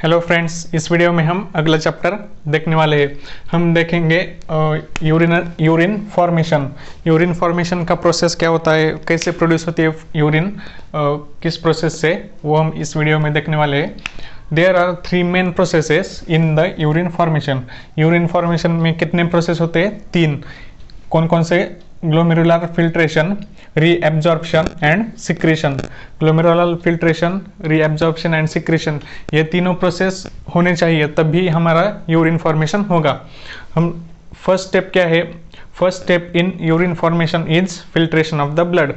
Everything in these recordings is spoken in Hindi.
हेलो फ्रेंड्स, इस वीडियो में हम अगला चैप्टर देखने वाले हैं। हम देखेंगे यूरिन फॉर्मेशन। यूरिन फॉर्मेशन का प्रोसेस क्या होता है, कैसे प्रोड्यूस होती है यूरिन, किस प्रोसेस से, वो हम इस वीडियो में देखने वाले हैं। There are 3 main processes in the urine formation. Urine formation में कितने प्रोसेस होते हैं? 3। कौन कौन से? Glomerular filtration, reabsorption and secretion. Glomerular filtration, reabsorption and secretion, ये तीनों प्रोसेस होने चाहिए, तभी हमारा यूरिन फॉर्मेशन होगा। हम फर्स्ट स्टेप क्या है? First step in urine formation is filtration of the blood.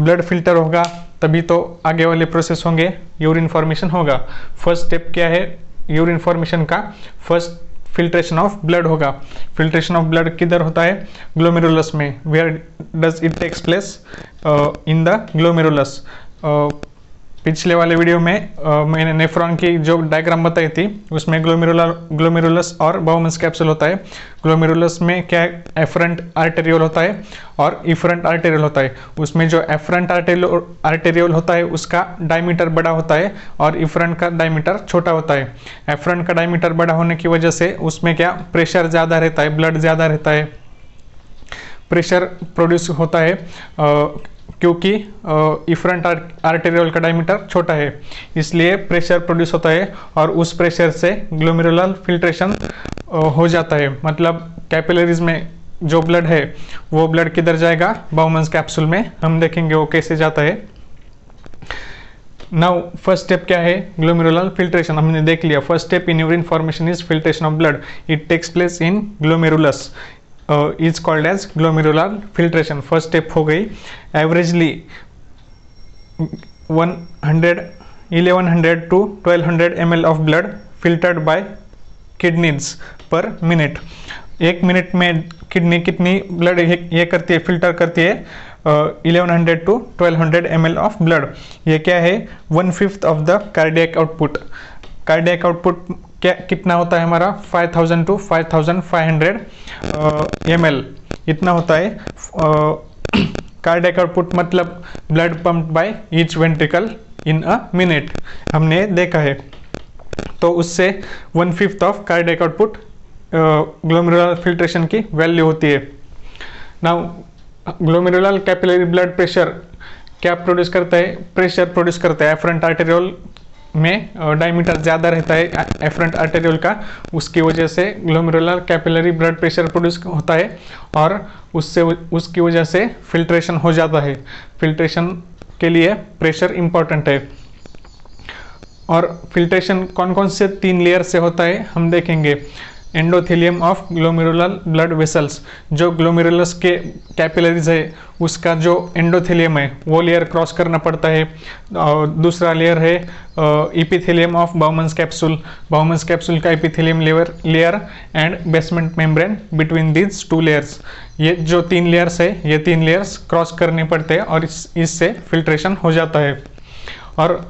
Blood filter होगा तभी तो आगे वाले प्रोसेस होंगे, यूरिन फॉर्मेशन होगा। फर्स्ट स्टेप क्या है यूरिन फॉर्मेशन का? फर्स्ट फिल्ट्रेशन ऑफ ब्लड होगा। फिल्ट्रेशन ऑफ ब्लड किधर होता है? ग्लोमेरुलस में। Where does it takes place? In the glomerulus. पिछले वाले वीडियो में मैंने नेफ्रॉन की जो डायग्राम बताई थी, उसमें ग्लोमेरुलस और बाउमन्स कैप्सूल होता है। ग्लोमेरुलस में क्या है? एफरेंट आर्टेरियोल होता है और इफरेंट आर्टेरियोल होता है। उसमें जो एफरेंट आर्टेरियोल होता है उसका डायमीटर बड़ा होता है और इफरेंट का डायमीटर छोटा होता है। एफरेंट का डायमीटर बड़ा होने की वजह से उसमें क्या, प्रेशर ज़्यादा रहता है, ब्लड ज़्यादा रहता है, प्रेशर प्रोड्यूस होता है, क्योंकि इफरेंट आर्टेरियोल का डायमीटर छोटा है, इसलिए प्रेशर प्रोड्यूस होता है और उस प्रेशर से ग्लोमेरुलर फिल्ट्रेशन हो जाता है। मतलब कैपिलरीज में जो ब्लड है वो ब्लड किधर जाएगा? बाउमन्स कैप्सूल में। हम देखेंगे वो कैसे जाता है। नाउ फर्स्ट स्टेप क्या है? ग्लोमेरुलर फिल्ट्रेशन हमने देख लिया। First step in urine formation is filtration of blood. It takes place in glomerulus, is called as glomerular filtration. First step हो गई। Averagely 1100 to 1200 ml of blood filtered by kidneys per minute. 1 minute में किडनी कितनी ब्लड ये करती है, फिल्टर करती है? 1100 to 1200 ml ऑफ ब्लड। ये क्या है? 1/5 of the cardiac output. Cardiac output क्या कितना होता है हमारा? 5000 to 5500 ml इतना होता है। कार्डियक आउटपुट मतलब blood pump by each ventricle in a minute, हमने देखा है। तो उससे 1/5 of cardiac output glomerular filtration की वैल्यू होती है। Now glomerular capillary blood pressure क्या प्रोड्यूस करता है? प्रेशर प्रोड्यूस करता है। एफरेंट आर्टेरियोल में डायमीटर ज़्यादा रहता है एफरेंट आर्टेरियोल का, उसकी वजह से glomerular capillary blood pressure produce होता है और उसकी वजह से फिल्ट्रेशन हो जाता है। फिल्ट्रेशन के लिए प्रेशर इम्पॉर्टेंट है। और फिल्ट्रेशन कौन कौन से 3 लेयर से होता है हम देखेंगे। Endothelium of glomerular blood vessels, जो ग्लोमेरुलस के कैपिलरीज है उसका जो एंडोथेलियम है वो लेयर क्रॉस करना पड़ता है। दूसरा लेयर है इपिथेलियम ऑफ बाउमन्स कैप्सूल। बाउमन्स कैप्सूल का epithelium layer and basement membrane between these 2 layers. ये जो 3 लेयर्स है, ये 3 लेयर्स क्रॉस करने पड़ते हैं और इससे फिल्ट्रेशन हो जाता है। और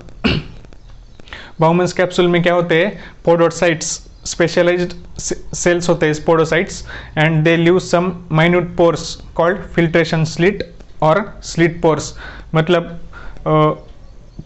बाउमन्स कैप्सूल में क्या होते हैं? पोडोसाइट्स, स्पेशलाइज्ड सेल्स होते हैं podocytes, and they leave some minute pores called filtration slit और स्लिट पोर्स। मतलब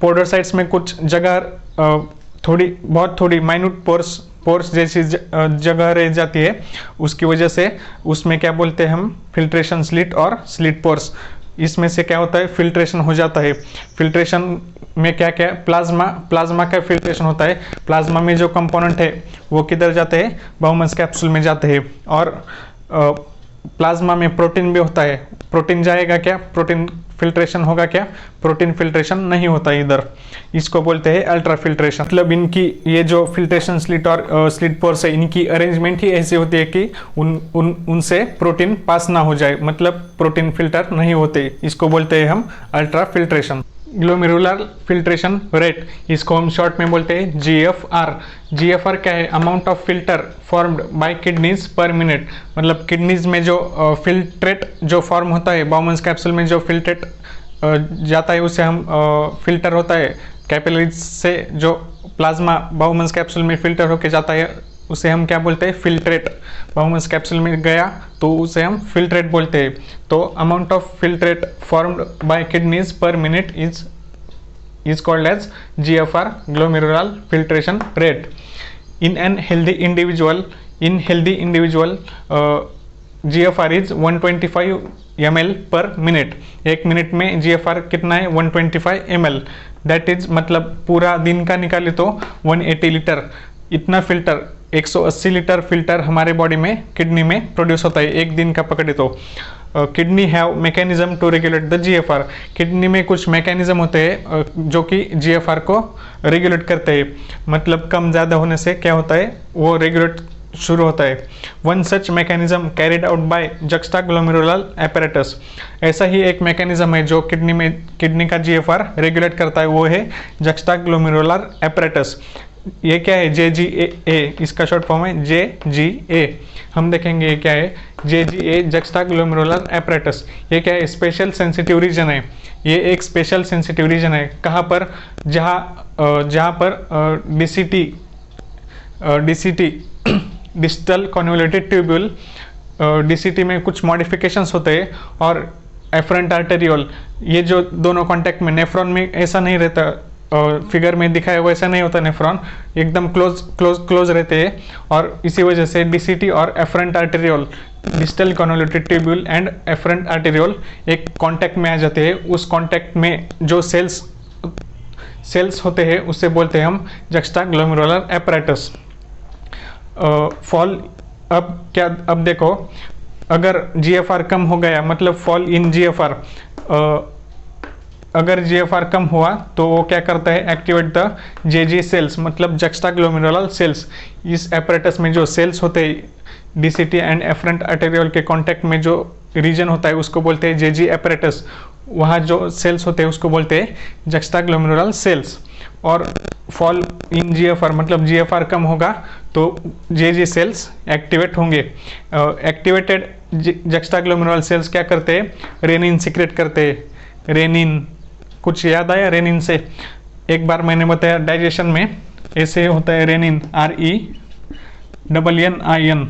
पोडोसाइट्स में कुछ जगह बहुत थोड़ी माइन्यूट पोर्स जैसी जगह रह जाती है, उसकी वजह से उसमें क्या बोलते हैं हम? फिल्ट्रेशन स्लिट और स्लिट पोर्स। इसमें से क्या होता है? फिल्ट्रेशन हो जाता है। फिल्ट्रेशन में क्या क्या? प्लाज्मा का फिल्ट्रेशन होता है। प्लाज्मा में जो कंपोनेंट है वो किधर जाते हैं? बाउमन्स कैप्सूल में जाते हैं। और प्लाज्मा में प्रोटीन भी होता है। प्रोटीन जाएगा क्या? प्रोटीन फिल्ट्रेशन होगा क्या? प्रोटीन फिल्ट्रेशन नहीं होता इधर। इसको बोलते हैं अल्ट्रा फिल्ट्रेशन। मतलब इनकी ये जो फिल्ट्रेशन स्लिट और स्लिट पोर्स है, इनकी अरेंजमेंट ही ऐसी होती है कि उनसे प्रोटीन पास ना हो जाए, मतलब प्रोटीन फिल्टर नहीं होते। इसको बोलते हैं हम ultra filtration. Glomerular filtration rate, इसको हम शॉर्ट में बोलते हैं GFR। GFR क्या है? Amount of filter formed by kidneys per minute. मतलब किडनीज में जो फिल्ट्रेट जो फॉर्म होता है, बाउमन्स कैप्सूल में जो फिल्ट्रेट जाता है उसे हम फिल्टर होता है कैपिलरीज से, जो प्लाज्मा बाउमन्स कैप्सूल में फिल्टर होके जाता है उसे हम क्या बोलते हैं? फिल्ट्रेट। बाउमन्स कैप्सूल में गया तो उसे हम फिल्ट्रेट बोलते हैं। तो amount of filtrate formed by kidneys per minute is is called as GFR, glomerular filtration rate. In healthy individual, GFR is 125 ml per minute. एक मिनट में GFR कितना है? 125 ml. दैट इज मतलब पूरा दिन का निकाले तो 180 लीटर इतना फिल्टर, 180 लीटर फिल्टर हमारे बॉडी में किडनी में प्रोड्यूस होता है एक दिन का पकड़े तो। Kidney have mechanism to regulate the GFR। Kidney में कुछ मैकेनिज्म होते हैं जो कि GFR को रेगुलेट करते हैं, मतलब कम ज़्यादा होने से क्या होता है वो रेगुलेट शुरू होता है। One such mechanism carried out by juxtaglomerular apparatus. ऐसा ही एक मैकेनिज्म है जो किडनी का GFR रेगुलेट करता है, वो है जक्स्टाग्लोमेरुलर एपरेटस। ये क्या है? JGA, इसका शॉर्ट फॉर्म है JGA। हम देखेंगे ये क्या है। JGA जक्स्टाग्लोमेरुलर एपरेटस, ये क्या है? स्पेशल सेंसिटिव रीजन है। ये एक स्पेशल सेंसिटिव रीजन है। कहाँ पर? जहाँ पर DCT distal convoluted tubule, DCT में कुछ मॉडिफिकेशंस होते हैं, और एफरेंट आर्टेरियोल, ये जो दोनों कॉन्टैक्ट में, नेफ्रॉन में ऐसा नहीं रहता, फिगर में दिखाया वैसा नहीं होता, नेफ्रॉन एकदम क्लोज रहते हैं, और इसी वजह से DCT और afferent arteriole, distal convoluted tubule and afferent arteriole एक कॉन्टैक्ट में आ जाते हैं। उस कॉन्टैक्ट में जो सेल्स होते हैं उससे बोलते हैं हम जक्स्टाग्लोमेरुलर एपरेटस। फॉल, अब देखो, अगर GFR कम हो गया मतलब फॉल इन GFR, अगर GFR कम हुआ तो वो क्या करता है? एक्टिवेट द JG सेल्स, मतलब जक्स्टाग्लोमेरुलर सेल्स। इस एपरेटस में जो सेल्स होते हैं DCT एंड एफरेंट आर्टेरियोल के कॉन्टैक्ट में जो रीजन होता है उसको बोलते हैं JG एपरेटस। वहाँ जो सेल्स होते हैं उसको बोलते हैं जक्स्टाग्लोमेरुलर सेल्स। और फॉल इन GFR मतलब GFR कम होगा तो JG सेल्स एक्टिवेट होंगे। एक्टिवेटेड जक्स्टाग्लोमेरुलर सेल्स क्या करते हैं? रेनिन सिक्रेट करते हैं। रेनिन, कुछ याद आया रेनिन से? एक बार मैंने बताया डाइजेशन में ऐसे होता है रेनिन, RENNIN,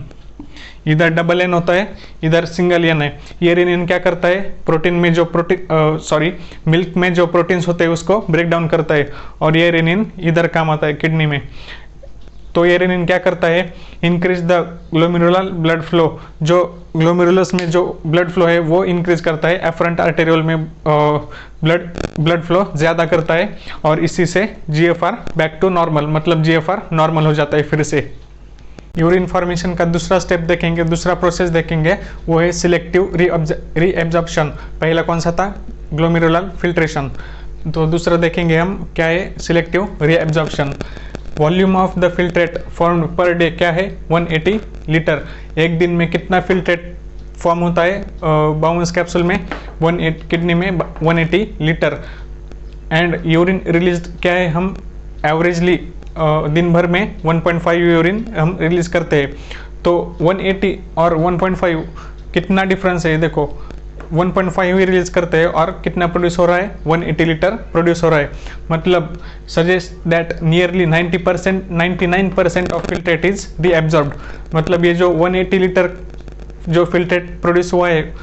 इधर डबल N होता है, इधर सिंगल N है। ये रेनिन क्या करता है? प्रोटीन में जो मिल्क में जो प्रोटीन्स होते हैं उसको ब्रेक डाउन करता है, और ये रेनिन इधर काम आता है किडनी में। तो ये रेनिन क्या करता है? Increase the glomerular blood flow, जो ग्लोमेरुलस में जो ब्लड फ्लो है वो इंक्रीज करता है, एफरेंट आर्टेरियोल में ब्लड फ्लो ज़्यादा करता है, और इसी से GFR बैक टू नॉर्मल, मतलब GFR नॉर्मल हो जाता है फिर से। यूरिन फॉर्मेशन का दूसरा स्टेप देखेंगे, दूसरा प्रोसेस देखेंगे, वो है सिलेक्टिव रीएब्जॉर्प्शन। पहला कौन सा था? Glomerular filtration. तो दूसरा देखेंगे हम क्या है? Selective reabsorption. Volume of the filtrate formed per day क्या है? 180 लीटर। एक दिन में कितना फिल्ट्रेट फॉर्म होता है बाउंस कैप्सूल में? किडनी में 180 लीटर। एंड यूरिन रिलीज क्या है? हम एवरेजली दिन भर में 1.5 यूरिन हम रिलीज करते हैं। तो 180 और 1.5 कितना डिफरेंस है? देखो, 1.5 ही रिलीज करते हैं और कितना प्रोड्यूस हो रहा है? 180 लीटर प्रोड्यूस हो रहा है। मतलब suggest that nearly 99% of filtrate is reabsorbed. मतलब ये जो 180 लीटर जो फिल्ट्रेट प्रोड्यूस हुआ है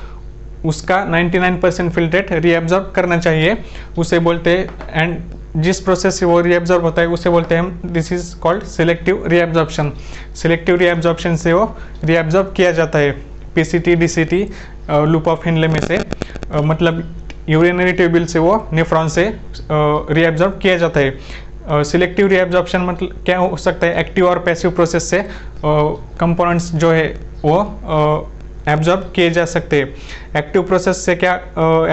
उसका 99% फिल्ट्रेट रीएब्जॉर्ब करना चाहिए, उसे बोलते हैं। एंड जिस प्रोसेस से वो रीएब्जॉर्ब होता है उसे बोलते हैं हम, this is called selective reabsorption. Selective reabsorption से वो रीएब्जॉर्ब किया जाता है PCT DCT लूप ऑफ हिनले में से, मतलब यूरिनरी ट्यूब्यूल से वो नेफ्रॉन से रीएब्जॉर्ब किया जाता है। सिलेक्टिव रीएब्जॉर्प्शन मतलब क्या हो सकता है? एक्टिव और पैसिव प्रोसेस से कंपोनेंट्स जो है वो एब्जॉर्ब किए जा सकते हैं। एक्टिव प्रोसेस से क्या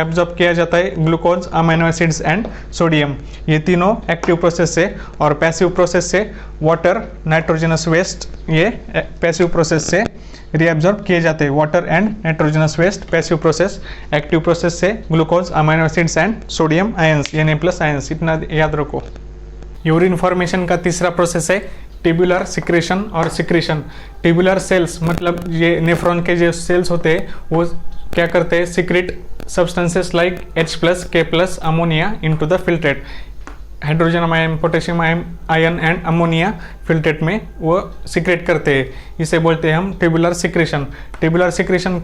एब्जॉर्ब किया जाता है? Glucose, amino acids and sodium, ये तीनों एक्टिव प्रोसेस से। और पैसिव प्रोसेस से वाटर, नाइट्रोजनस वेस्ट, ये पैसिव प्रोसेस से रीएब्जॉर्ब किए जाते हैं। Water and nitrogenous waste passive process. Active process से glucose, amino acids and sodium ions, Na+ ions, इतना याद रखो। यूरिन फॉर्मेशन का तीसरा प्रोसेस है ट्यूबुलर सिक्रेशन और सिक्रीशन। ट्यूबुलर सेल्स मतलब ये नेफ्रॉन के जो सेल्स होते हैं वो क्या करते हैं? Secrete substances like H+, K+ ammonia into the filtrate. Hydrogen ion, potassium ion and ammonia filtrate में वो सिक्रेट करते हैं, इसे बोलते हैं हम ट्यूबुलर सिक्रेशन। ट्यूबुलर सिक्रेशन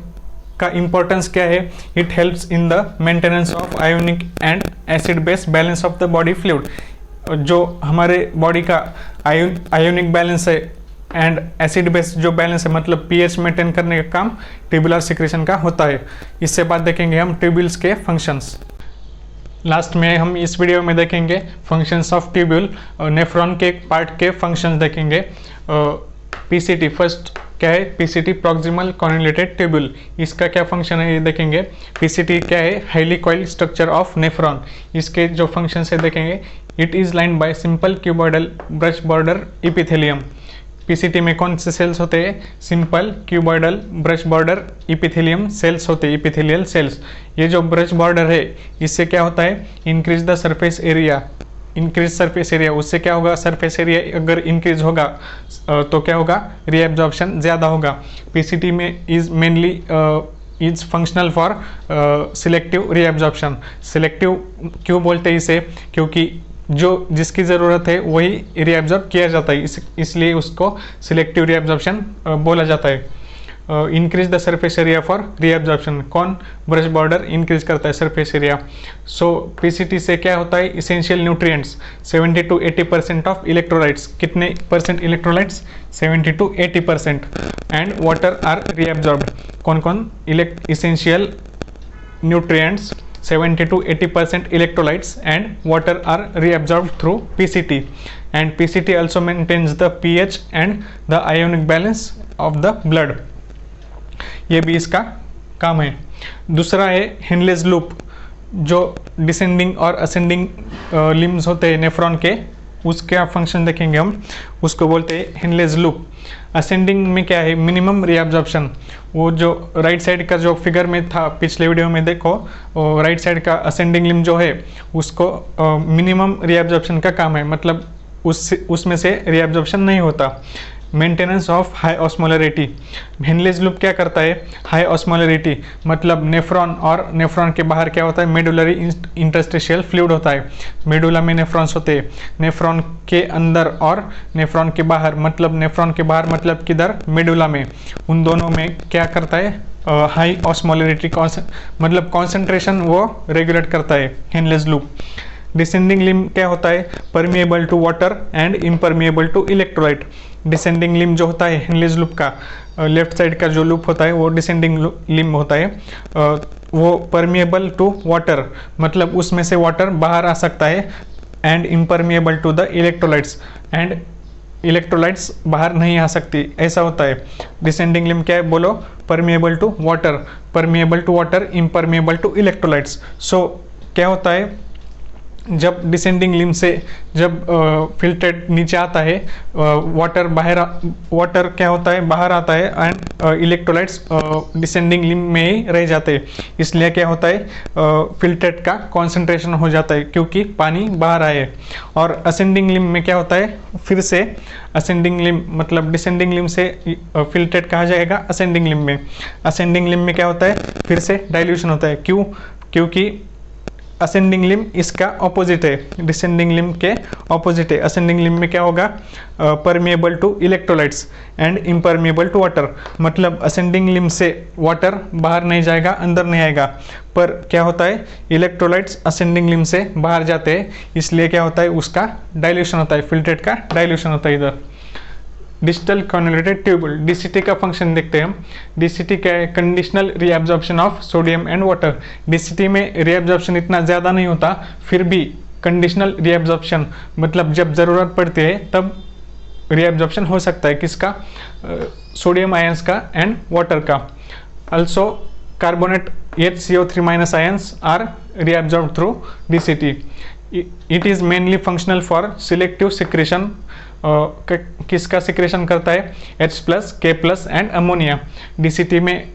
का इम्पोर्टेंस क्या है? It helps in the maintenance of ionic and acid base balance of the body fluid. जो हमारे बॉडी का आयोनिक बैलेंस है एंड एसिड बेस जो बैलेंस है, मतलब पीएच मेंटेन करने का काम ट्यूबुलर सिक्रेशन का होता है। इससे बाद देखेंगे हम ट्यूब्यूल्स के फंक्शंस। लास्ट में हम इस वीडियो में देखेंगे फंक्शंस ऑफ ट्यूब्यूल, नेफ्रॉन के पार्ट के फंक्शंस देखेंगे। पीसीटी फर्स्ट क्या है? पीसीटी प्रॉक्सिमल कॉन्जुलेटेड ट्यूब्यूल, इसका क्या फंक्शन है ये देखेंगे। पीसीटी क्या है? Highly coiled structure of nephron, इसके जो फंक्शंस है देखेंगे। It is lined by simple cuboidal brush border epithelium. PCT में कौन से सेल्स होते हैं? Simple cuboidal brush border epithelium cells होते हैं, इपिथेलियल सेल्स। ये जो ब्रश बॉर्डर है इससे क्या होता है? Increase the surface area, increase surface area. उससे क्या होगा? सरफेस एरिया अगर इंक्रीज होगा तो क्या होगा? रीएब्जॉर्प्शन ज़्यादा होगा। पीसीटी में is mainly is functional for selective reabsorption. Selective क्यों बोलते हैं इसे? क्योंकि जो जिसकी ज़रूरत है वही रीएब्जॉर्ब किया जाता है, इसलिए उसको सिलेक्टिव रीएब्जॉर्प्शन बोला जाता है। Increase the surface area for reabsorption. कौन? ब्रश बॉर्डर इंक्रीज करता है सरफेस एरिया। सो पीसीटी से क्या होता है? Essential nutrients 70 to 80% of electrolytes. कितने percent electrolytes? 70 to 80%। And water are reabsorbed. कौन कौन? Essential nutrients 70 to 80% electrolytes and water are reabsorbed through PCT, and PCT also maintains the pH and the ionic balance of the blood। ये भी इसका काम है। दूसरा है हेनलेज लूप। जो डिसेंडिंग और असेंडिंग लिम्स होते हैं नेफ्रॉन के, उसका फंक्शन देखेंगे हम, उसको बोलते हैं हेनलेज लूप। असेंडिंग में क्या है? Minimum reabsorption. वो जो राइट साइड का जो फिगर में था पिछले वीडियो में देखो, राइट साइड का असेंडिंग लिम जो है उसको मिनिमम रीअब्जॉर्प्शन का काम है, मतलब उसमें से रीअब्जॉर्प्शन नहीं होता। Maintenance of high osmolarity. Henle's loop क्या करता है? हाई ऑस्मोलरिटी, मतलब नेफ्रॉन और नेफ्रॉन के बाहर क्या होता है? मेडुलरी इंटरस्टिशियल फ्लूइड होता है। मेडुला में नेफ्रॉन्स होते हैं, नेफ्रॉन के अंदर और नेफ्रॉन के बाहर, मतलब नेफ्रॉन के बाहर मतलब किधर? मेडुला में। उन दोनों में क्या करता है? हाई ऑस्मोलरिटी मतलब कॉन्सेंट्रेशन वो रेगुलेट करता है हेनलेज लूप। डिसेंडिंग लिम क्या होता है? Permeable to water and impermeable to electrolyte. Descending limb जो होता है हेनलेज लूप का, लेफ्ट साइड का जो लूप होता है वो डिसेंडिंग लिम होता है। वो परमिएबल टू वाटर, मतलब उसमें से वाटर बाहर आ सकता है। And impermeable to the electrolytes, and electrolytes बाहर नहीं आ सकती, ऐसा होता है। डिसेंडिंग लिम क्या है? बोलो। Permeable to water, permeable to water, impermeable to electrolytes. So क्या होता है? जब डिसेंडिंग लिम से जब फिल्ट्रेट नीचे आता है, वाटर क्या होता है? बाहर आता है, एंड इलेक्ट्रोलाइट्स डिसेंडिंग लिम में ही रह जाते हैं। इसलिए क्या होता है? फिल्ट्रेट का कॉन्सेंट्रेशन हो जाता है क्योंकि पानी बाहर आए। और असेंडिंग लिम में क्या होता है? फिर से असेंडिंग लिम मतलब डिसेंडिंग लिम से फिल्ट्रेट कहा जाएगा असेंडिंग लिम में। असेंडिंग लिम में क्या होता है? फिर से डाइल्यूशन होता है। क्यों? क्योंकि असेंडिंग लिम इसका ऑपोजिट है, डिसेंडिंग लिम के ऑपोजिट है। असेंडिंग लिम में क्या होगा? Permeable to electrolytes and impermeable to water, मतलब असेंडिंग लिम से वाटर बाहर नहीं जाएगा, अंदर नहीं आएगा। पर क्या होता है? इलेक्ट्रोलाइट्स असेंडिंग लिम से बाहर जाते हैं, इसलिए क्या होता है? उसका डाइल्यूशन होता है, फिल्ट्रेट का डाइल्यूशन होता है इधर। डिजिटल कॉन्जुलेटेड ट्यूब्यूल, डीसीटी का फंक्शन देखते हैं हम। डीसीटी क्या है? Conditional reabsorption of sodium and water. DCT में रीअब्जॉर्प्शन इतना ज़्यादा नहीं होता, फिर भी कंडीशनल रीअब्जॉर्प्शन, मतलब जब ज़रूरत पड़ती है तब रीअब्जॉर्प्शन हो सकता है। किसका? सोडियम आयंस का एंड वाटर का। also carbonate HCO3- ions are reabsorbed through DCT. It is mainly functional for selective secretion. किसका सिक्रेशन करता है? H+, K+ and ammonia. DCT में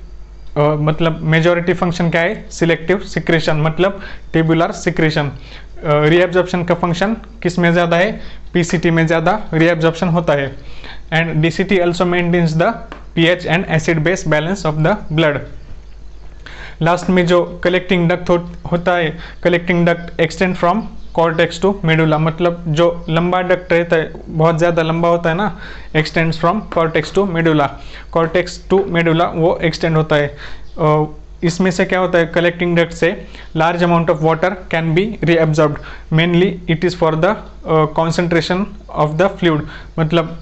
मतलब मेजॉरिटी फंक्शन क्या है? सिलेक्टिव सिक्रेशन, मतलब ट्यूबुलर सिक्रेशन। रीएब्जॉर्प्शन का फंक्शन किस में ज़्यादा है? PCT में ज़्यादा रीएब्जॉर्प्शन होता है। And DCT also maintains the pH and acid base balance of the blood. Last में जो कलेक्टिंग डक्ट होता है, collecting duct extend from cortex to medulla, मतलब जो लंबा डक्ट रहता है, बहुत ज़्यादा लंबा होता है ना, extends from cortex to medulla. Cortex to medulla वो एक्सटेंड होता है। इसमें से क्या होता है, कलेक्टिंग डक्ट से large amount of water can be reabsorbed, mainly it is for the concentration of the fluid. मतलब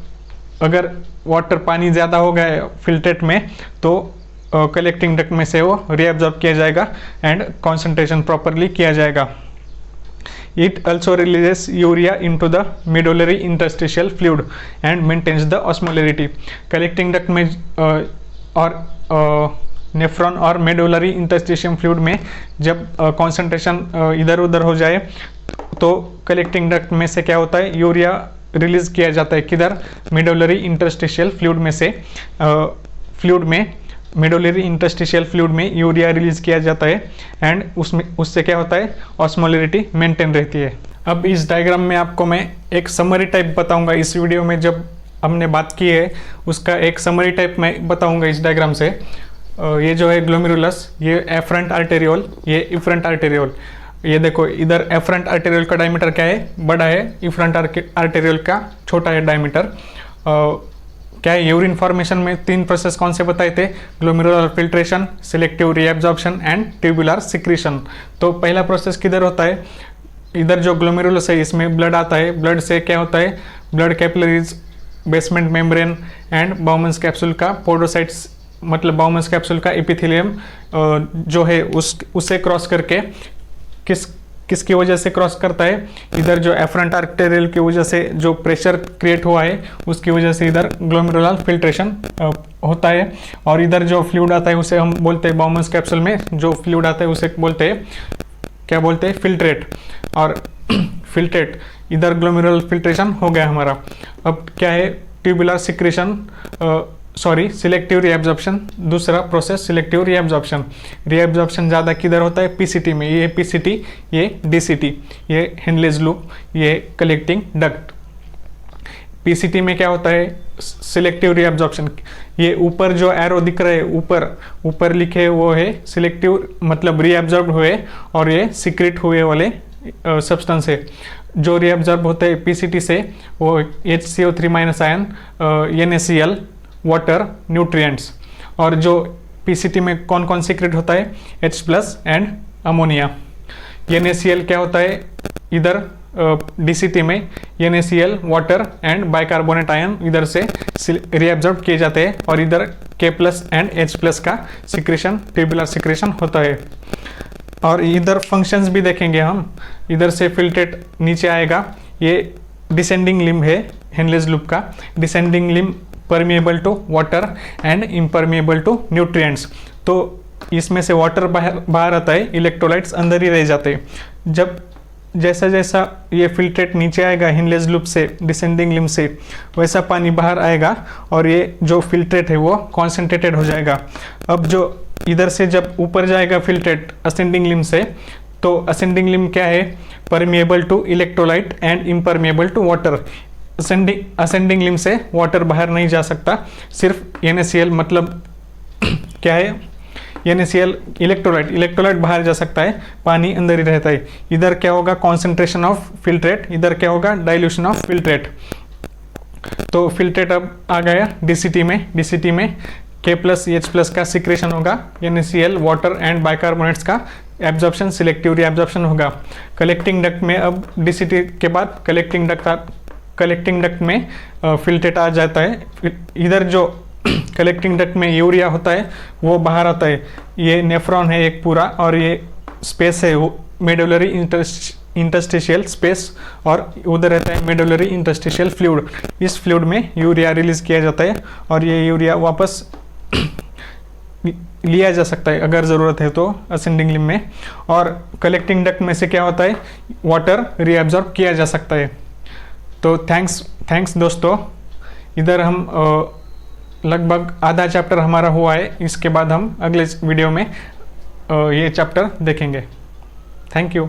अगर वाटर पानी ज़्यादा हो गया फिल्ट्रेट में तो कलेक्टिंग डक्ट में से वो रीअब्जॉर्ब किया जाएगा एंड कॉन्सेंट्रेशन प्रॉपरली किया जाएगा। It also releases urea into the medullary interstitial fluid and maintains the osmolarity. Collecting duct में और नेफ्रॉन और मेडुलरी इंटरस्टिशियम फ्लूइड में जब कॉन्सेंट्रेशन इधर उधर हो जाए तो कलेक्टिंग डक्ट में से क्या होता है, यूरिया रिलीज किया जाता है। किधर, मेडुलरी इंटरस्टिशियल फ्लूइड में से फ्लूइड में मेडुलरी इंटरस्टिशियल फ्लूइड में यूरिया रिलीज किया जाता है एंड उससे क्या होता है, ऑस्मोलरिटी मेंटेन रहती है। अब इस डायग्राम में आपको मैं एक समरी टाइप बताऊंगा। इस वीडियो में जब हमने बात की है उसका एक समरी टाइप मैं बताऊंगा इस डायग्राम से। ये जो है ग्लोमेरुलस, ये एफरंट आर्टेरियोल, ये इफरंट आर्टेरियोल। ये देखो इधर एफरंट आर्टेरियोल का डायमीटर क्या है, बड़ा है, इफरंट आर्टेरियोल का छोटा है डायमीटर। क्या है, यूरिन फॉर्मेशन में 3 प्रोसेस कौन से बताए थे, glomerular filtration, selective reabsorption and tubular secretion. तो पहला प्रोसेस किधर होता है, इधर जो ग्लोमेरुलस है इसमें ब्लड आता है। ब्लड से क्या होता है, blood capillaries, basement membrane and Bowman's capsule का पोडोसाइट्स, मतलब बाउमन्स कैप्सूल का एपिथेलियम जो है उससे क्रॉस करके किसकी वजह से क्रॉस करता है, इधर जो एफरंट आर्टेरियल की वजह से जो प्रेशर क्रिएट हुआ है उसकी वजह से इधर ग्लोमेरुलर फिल्ट्रेशन होता है। और इधर जो फ्लूइड आता है उसे हम बोलते हैं, बाउमन्स कैप्सूल में जो फ्लूइड आता है उसे बोलते हैं, क्या बोलते हैं, फिल्ट्रेट। और फिल्ट्रेट, इधर ग्लोमेरुलर फिल्ट्रेशन हो गया हमारा। अब क्या है, ट्यूबुलर सिक्रीशन, सिलेक्टिव रीअब्जॉर्प्शन, दूसरा प्रोसेस सिलेक्टिव रीअब्जॉर्प्शन। रीअब्जॉर्प्शन ज़्यादा किधर होता है, पीसीटी में। ये पीसीटी, ये डीसीटी, ये हेनलेज लूप, ये कलेक्टिंग डक्ट। पीसीटी में क्या होता है, सिलेक्टिव रीअब्जॉर्प्शन। ये ऊपर जो एरो दिख रहे हैं, ऊपर लिखे वो है सिलेक्टिव, मतलब रीअब्जॉर्ब हुए और ये सिक्रेट हुए वाले सब्सटेंस है। जो रीअब्जॉर्ब होते हैं पीसीटी से वो HCO3- ion, NaCl, water, nutrients. और जो पीसीटी में कौन कौन सीक्रेट होता है, H+ एंड अमोनिया। NaCl क्या होता है, इधर डीसीटी में NaCl, water and bicarbonate ion इधर से रीअब्जॉर्ब किए जाते हैं और इधर K+ एंड H+ का सिक्रेशन, ट्यूबुलर सिक्रेशन होता है। और इधर फंक्शंस भी देखेंगे हम। इधर से फिल्ट्रेट नीचे आएगा, ये डिसेंडिंग लिम्ब है हेनलेज लूप का। Descending limb permeable to water and impermeable to nutrients. तो इसमें से वाटर बाहर आता है, इलेक्ट्रोलाइट्स अंदर ही रह जाते हैं। जब जैसा जैसा ये फिल्ट्रेट नीचे आएगा हिनलेज लूप से, डिसेंडिंग लिम्ब से, वैसा पानी बाहर आएगा और ये जो फिल्ट्रेट है वो कॉन्सेंट्रेटेड हो जाएगा। अब जो इधर से जब ऊपर जाएगा फिल्ट्रेट असेंडिंग लिम्ब से, तो असेंडिंग लिम्ब क्या है, permeable to electrolyte and impermeable to water. Ascending limb से वाटर बाहर नहीं जा सकता, सिर्फ NaCl, मतलब क्या है, NaCl इलेक्ट्रोलाइट बाहर जा सकता है, पानी अंदर ही रहता है। इधर क्या होगा, कॉन्सेंट्रेशन ऑफ फिल्ट्रेट, इधर क्या होगा, डाइल्यूशन ऑफ फिल्ट्रेट। तो फिल्ट्रेट अब आ गया डीसीटी में K+ H+ का सिक्रेशन होगा, NaCl, वाटर एंड बाइकार्बोनेट्स का एब्जॉर्प्शन, सिलेक्टिव रीअब्जॉर्प्शन होगा। कलेक्टिंग डक्ट में अब डीसीटी के बाद कलेक्टिंग डक्ट में फिल्ट्रेट आ जाता है। इधर जो कलेक्टिंग डक्ट में यूरिया होता है वो बाहर आता है। ये नेफ्रॉन है एक पूरा और ये स्पेस है वो मेडुलरी इंटरस्टिशियल स्पेस, और उधर रहता है मेडुलरी इंटरस्टिशियल फ्लूइड। इस फ्लूइड में यूरिया रिलीज किया जाता है और ये यूरिया वापस लिया जा सकता है अगर ज़रूरत है तो असेंडिंग लिम्ब में। और कलेक्टिंग डक्ट में से क्या होता है, वाटर रीअब्जॉर्ब किया जा सकता है। तो थैंक्स दोस्तों। इधर हम लगभग आधा चैप्टर हमारा हुआ है, इसके बाद हम अगले वीडियो में ये चैप्टर देखेंगे। Thank you.